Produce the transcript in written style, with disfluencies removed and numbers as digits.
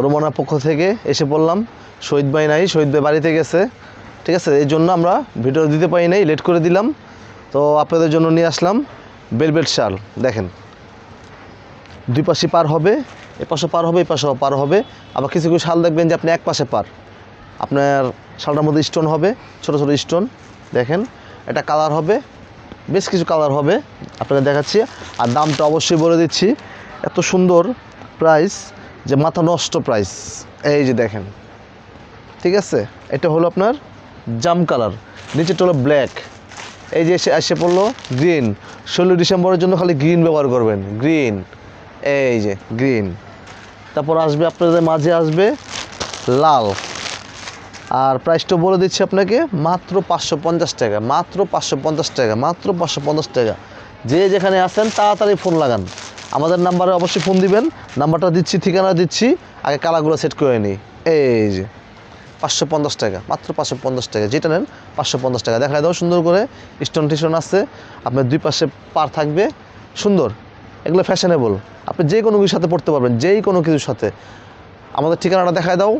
রোমানার পক্ষ থেকে এসে পড়লাম। শহীদ ভাই নাই, শহীদ ভাই বাড়িতে গেছে, ঠিক আছে। এই জন্য আমরা ভিডিও দিতে পারি নাই, লেট করে দিলাম। তো আপনাদের জন্য নিয়ে আসলাম ভেলভেট শাল। দেখেন, দুই পাশে পার হবে, এ পাশে পার হবে, এই পাশেও পার হবে। আবার কিছু কিছু শাল দেখবেন যে আপনি এক পাশে পার, আপনার শালটার মধ্যে স্টোন হবে, ছোট ছোট স্টোন। দেখেন, এটা কালার হবে, বেশ কিছু কালার হবে, আপনাকে দেখাচ্ছি। আর দামটা অবশ্যই বলে দিচ্ছি, এত সুন্দর প্রাইস যে মাথা নষ্ট প্রাইস। এই যে দেখেন, ঠিক আছে। এটা হলো আপনার জাম কালার, নিচেটা হলো ব্ল্যাক। এই যে এসে পড়লো গ্রিন। 16 ডিসেম্বরের জন্য খালি গ্রিন ব্যবহার করবেন, গ্রিন। এই যে গ্রিন। তারপর আসবে আপনাদের মাঝে আসবে লাল। আর প্রাইসটা বলে দিচ্ছি আপনাকে, মাত্র 550 টাকা, মাত্র 550 টাকা, মাত্র 550 টাকা। যে যেখানে আসেন তাড়াতাড়ি ফোন লাগান, আমাদের নাম্বারে অবশ্যই ফোন দিবেন। নাম্বারটা দিচ্ছি, ঠিকানা দিচ্ছি, আগে কালারগুলো সেট করে নিই। এই যে 550 টাকা, মাত্র 550 টাকা। যেটা নেন 550 টাকা। দেখা দাও সুন্দর করে স্টোন টিস্টোন আছে, আপনার দুই পাশে পার থাকবে, সুন্দর। এগুলো ফ্যাশনেবল, আপনি যে কোনো কিছুর সাথে পড়তে পারবেন, যেই কোনো কিছুর সাথে। আমাদের ঠিকানাটা দেখায় দাও।